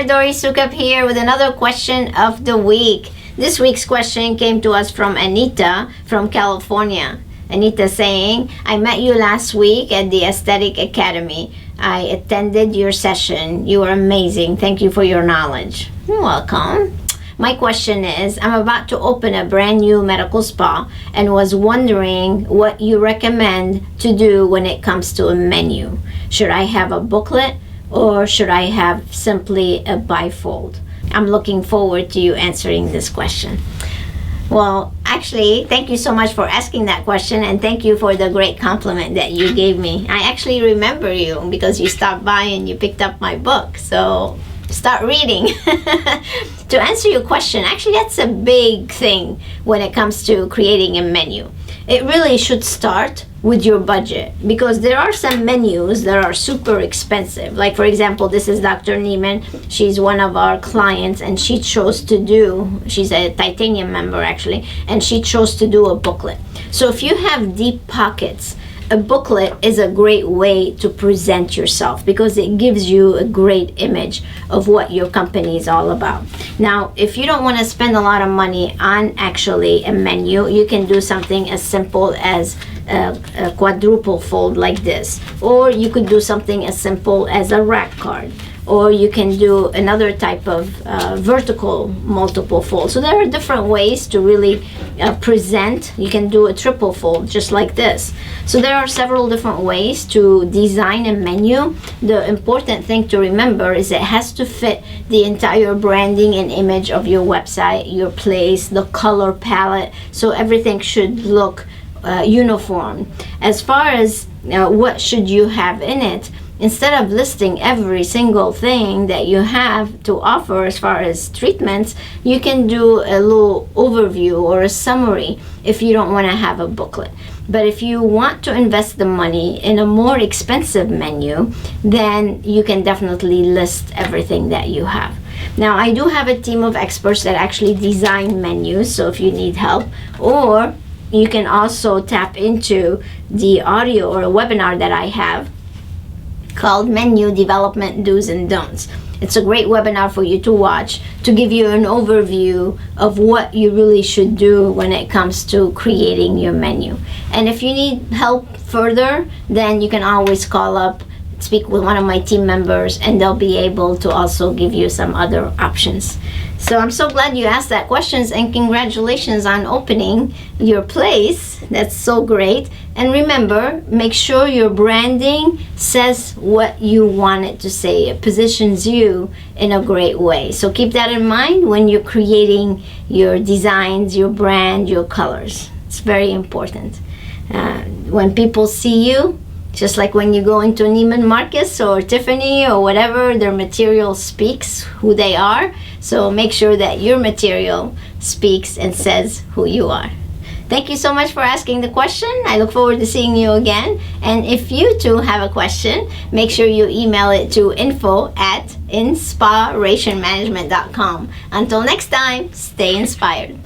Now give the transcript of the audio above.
Dori Soukup here with another question of the week. This week's question came to us from Anita from California. Anita saying, I met you last week at the Aesthetic Academy. I attended your session. You were amazing. Thank you for your knowledge. You're welcome. My question is, I'm about to open a brand new medical spa and was wondering what you recommend to do when it comes to a menu. Should I have a booklet or should I have simply a bifold? I'm looking forward to you answering this question. Well, actually, thank you so much for asking that question, and thank you for the great compliment that you gave me. I actually remember you because you stopped by and you picked up my book. So start reading. To answer your question, actually that's a big thing when it comes to creating a menu. It really should start with your budget, because there are some menus that are super expensive. Like, for example, this is Dr. Neiman. She's one of our clients, and she chose to do, she's a titanium member actually, and she chose to do a booklet. So if you have deep pockets, a booklet is a great way to present yourself because it gives you a great image of what your company is all about. Now, if you don't want to spend a lot of money on actually a menu, you can do something as simple as a quadruple fold like this, or you could do something as simple as a rack card, or you can do another type of vertical multiple fold. So there are different ways to really present. You can do a triple fold just like this. So there are several different ways to design a menu. The important thing to remember is it has to fit the entire branding and image of your website, your place, the color palette, so everything should look uniform. As far as what should you have in it, instead of listing every single thing that you have to offer as far as treatments, you can do a little overview or a summary if you don't want to have a booklet. But if you want to invest the money in a more expensive menu, then you can definitely list everything that you have. Now, I do have a team of experts that actually design menus, so if you need help, or you can also tap into the audio or a webinar that I have called Menu Development Do's and Don'ts. It's a great webinar for you to watch to give you an overview of what you really should do when it comes to creating your menu. And if you need help further, then you can always call up, speak with one of my team members, and they'll be able to also give you some other options. So I'm so glad you asked that questions, and congratulations on opening your place. That's so great. And remember, make sure your branding says what you want it to say. It positions you in a great way. So keep that in mind when you're creating your designs, your brand, your colors. It's very important. When people see you, just like when you go into Neiman Marcus or Tiffany or whatever, their material speaks who they are. So make sure that your material speaks and says who you are. Thank you so much for asking the question. I look forward to seeing you again. And if you too have a question, make sure you email it to info@inspirationmanagement.com. Until next time, stay inspired.